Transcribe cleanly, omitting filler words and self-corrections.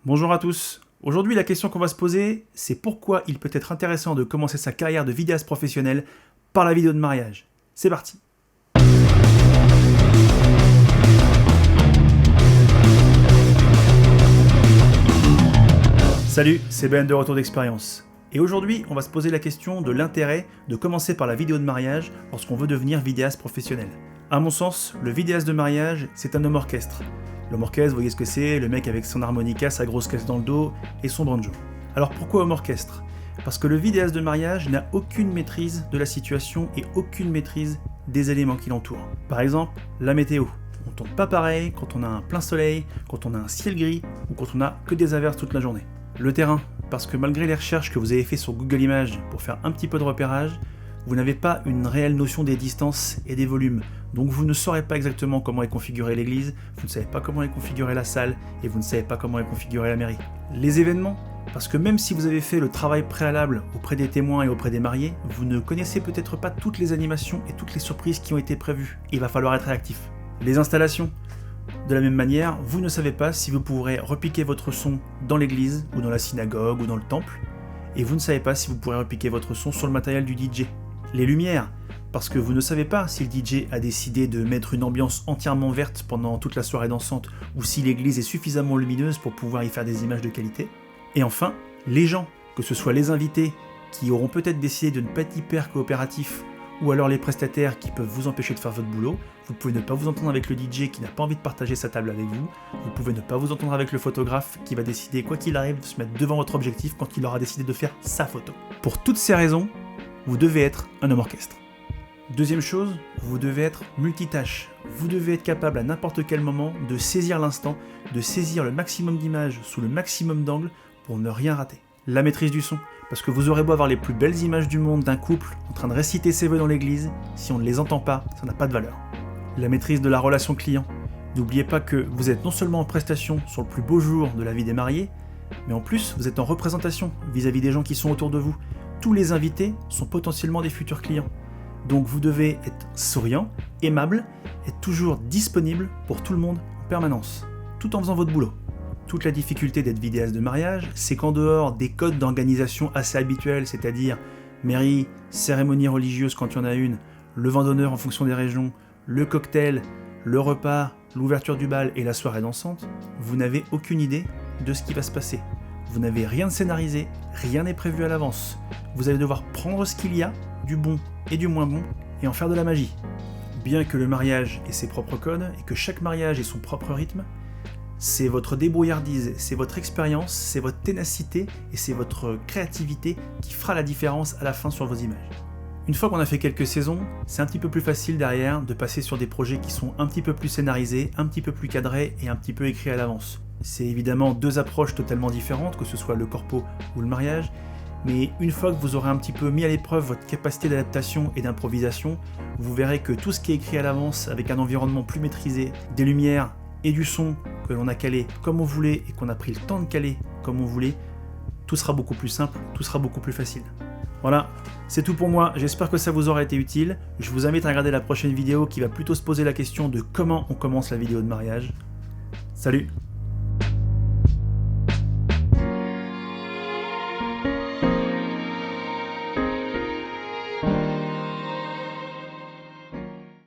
Bonjour à tous. Aujourd'hui, la question qu'on va se poser, c'est pourquoi il peut être intéressant de commencer sa carrière de vidéaste professionnel par la vidéo de mariage. C'est parti. Salut, c'est Ben de Retour d'Expérience. Et aujourd'hui, on va se poser la question de l'intérêt de commencer par la vidéo de mariage lorsqu'on veut devenir vidéaste professionnel. À mon sens, le vidéaste de mariage, c'est un homme orchestre. L'homme orchestre, vous voyez ce que c'est, le mec avec son harmonica, sa grosse caisse dans le dos et son banjo. Alors pourquoi homme orchestre ? Parce que le vidéaste de mariage n'a aucune maîtrise de la situation et aucune maîtrise des éléments qui l'entourent. Par exemple, la météo. On tourne pas pareil quand on a un plein soleil, quand on a un ciel gris ou quand on a que des averses toute la journée. Le terrain, parce que malgré les recherches que vous avez fait sur Google Images pour faire un petit peu de repérage, vous n'avez pas une réelle notion des distances et des volumes. Donc vous ne saurez pas exactement comment est configurée l'église, vous ne savez pas comment est configurée la salle et vous ne savez pas comment est configurée la mairie. Les événements, parce que même si vous avez fait le travail préalable auprès des témoins et auprès des mariés, vous ne connaissez peut-être pas toutes les animations et toutes les surprises qui ont été prévues. Il va falloir être réactif. Les installations. De la même manière, vous ne savez pas si vous pourrez repiquer votre son dans l'église, ou dans la synagogue, ou dans le temple, et vous ne savez pas si vous pourrez repiquer votre son sur le matériel du DJ. Les lumières, parce que vous ne savez pas si le DJ a décidé de mettre une ambiance entièrement verte pendant toute la soirée dansante, ou si l'église est suffisamment lumineuse pour pouvoir y faire des images de qualité. Et enfin, les gens, que ce soit les invités, qui auront peut-être décidé de ne pas être hyper coopératifs, ou alors les prestataires qui peuvent vous empêcher de faire votre boulot. Vous pouvez ne pas vous entendre avec le DJ qui n'a pas envie de partager sa table avec vous. Vous pouvez ne pas vous entendre avec le photographe qui va décider, quoi qu'il arrive, de se mettre devant votre objectif quand il aura décidé de faire sa photo. Pour toutes ces raisons, vous devez être un homme orchestre. Deuxième chose, vous devez être multitâche. Vous devez être capable à n'importe quel moment de saisir l'instant, de saisir le maximum d'images sous le maximum d'angles pour ne rien rater. La maîtrise du son. Parce que vous aurez beau avoir les plus belles images du monde d'un couple en train de réciter ses vœux dans l'église, si on ne les entend pas, ça n'a pas de valeur. La maîtrise de la relation client. N'oubliez pas que vous êtes non seulement en prestation sur le plus beau jour de la vie des mariés, mais en plus vous êtes en représentation vis-à-vis des gens qui sont autour de vous. Tous les invités sont potentiellement des futurs clients. Donc vous devez être souriant, aimable, être toujours disponible pour tout le monde en permanence, tout en faisant votre boulot. Toute la difficulté d'être vidéaste de mariage, c'est qu'en dehors des codes d'organisation assez habituels, c'est-à-dire mairie, cérémonie religieuse quand il y en a une, le vin d'honneur en fonction des régions, le cocktail, le repas, l'ouverture du bal et la soirée dansante, vous n'avez aucune idée de ce qui va se passer. Vous n'avez rien de scénarisé, rien n'est prévu à l'avance. Vous allez devoir prendre ce qu'il y a, du bon et du moins bon, et en faire de la magie. Bien que le mariage ait ses propres codes et que chaque mariage ait son propre rythme, c'est votre débrouillardise, c'est votre expérience, c'est votre ténacité et c'est votre créativité qui fera la différence à la fin sur vos images. Une fois qu'on a fait quelques saisons, c'est un petit peu plus facile derrière de passer sur des projets qui sont un petit peu plus scénarisés, un petit peu plus cadrés et un petit peu écrits à l'avance. C'est évidemment deux approches totalement différentes, que ce soit le corpo ou le mariage, mais une fois que vous aurez un petit peu mis à l'épreuve votre capacité d'adaptation et d'improvisation, vous verrez que tout ce qui est écrit à l'avance avec un environnement plus maîtrisé, des lumières et du son que l'on a calé comme on voulait et qu'on a pris le temps de caler comme on voulait, tout sera beaucoup plus simple, tout sera beaucoup plus facile. Voilà, c'est tout pour moi, j'espère que ça vous aura été utile. Je vous invite à regarder la prochaine vidéo qui va plutôt se poser la question de comment on commence la vidéo de mariage. Salut!